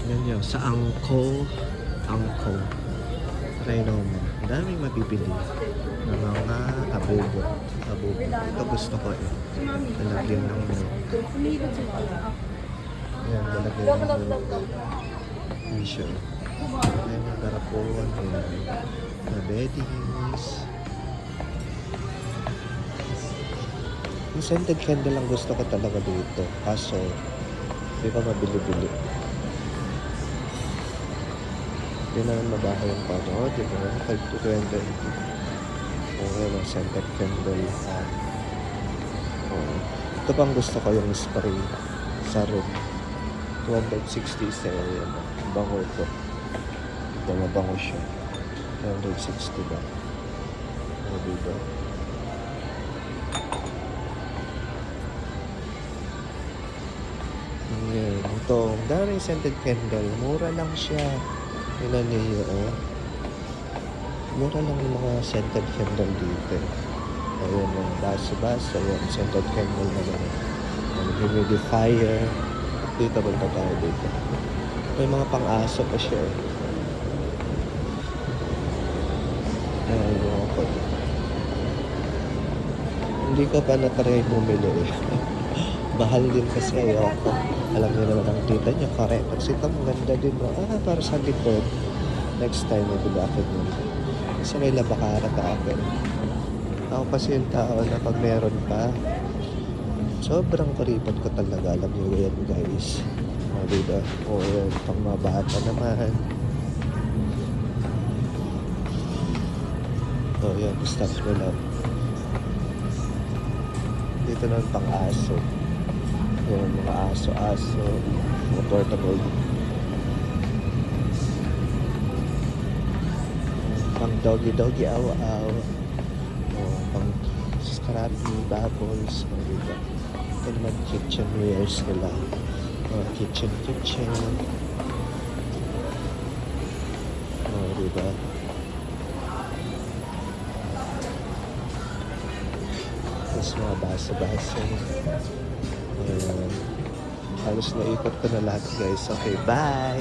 Yan yun, sa Angko. Trinoma. Ang daming mabibili ng mga abubot. Ito gusto ko eh. Lalagyan ng milk. Ayan, lalagyan ng milk. T-shirt. Ayan yung garapon. Na beddings. Yung scented candle lang gusto ko talaga dito. Kaso, di pa mabili-bili. Hindi naman mabaho yung pano. Di ba? 5 to 20. Okay, mga scented candle. Ito pang gusto ko yung spray sa room. 260 sa yan. Bango ito. Ito mabango siya. 260 ba? O, diba? Ngayon, ito. Daming scented candle. Mura lang siya. Yun na niyo, oh. Mura lang yung mga scented candle dito. Ayun, yung baso-baso. Ayun, scented candle na naman. Humidifier. Dito ba tayo dito? May mga pang-aso pa siya. Ayun, yung ako. Hindi ko pa na-try bumili eh. Mahal din kasi ayoko. Alam niyo naman ang tita niya, correct. Kasi ito maganda din mo. Para sa likod. Next time, may bakit mo. Kasi may labakarat ako. Ako kasi yung tao na pag meron pa, sobrang kuripot ko talaga. Alam niyo yan, guys. O, diba? O, yun. Pang mga bata naman. O, yun. Stuff ko lang. Dito naman pang aso. Yung mga aso-aso. Mga portable. Pang doggy-doggy, awa-awa. O, pang scrappy, bubbles. O, diba? Ito naman kitchenwares nila. O, kitchen. O, diba? Tapos mga baso-baso. Ayan. Halos naikot ko na lahat, guys. Okay, bye!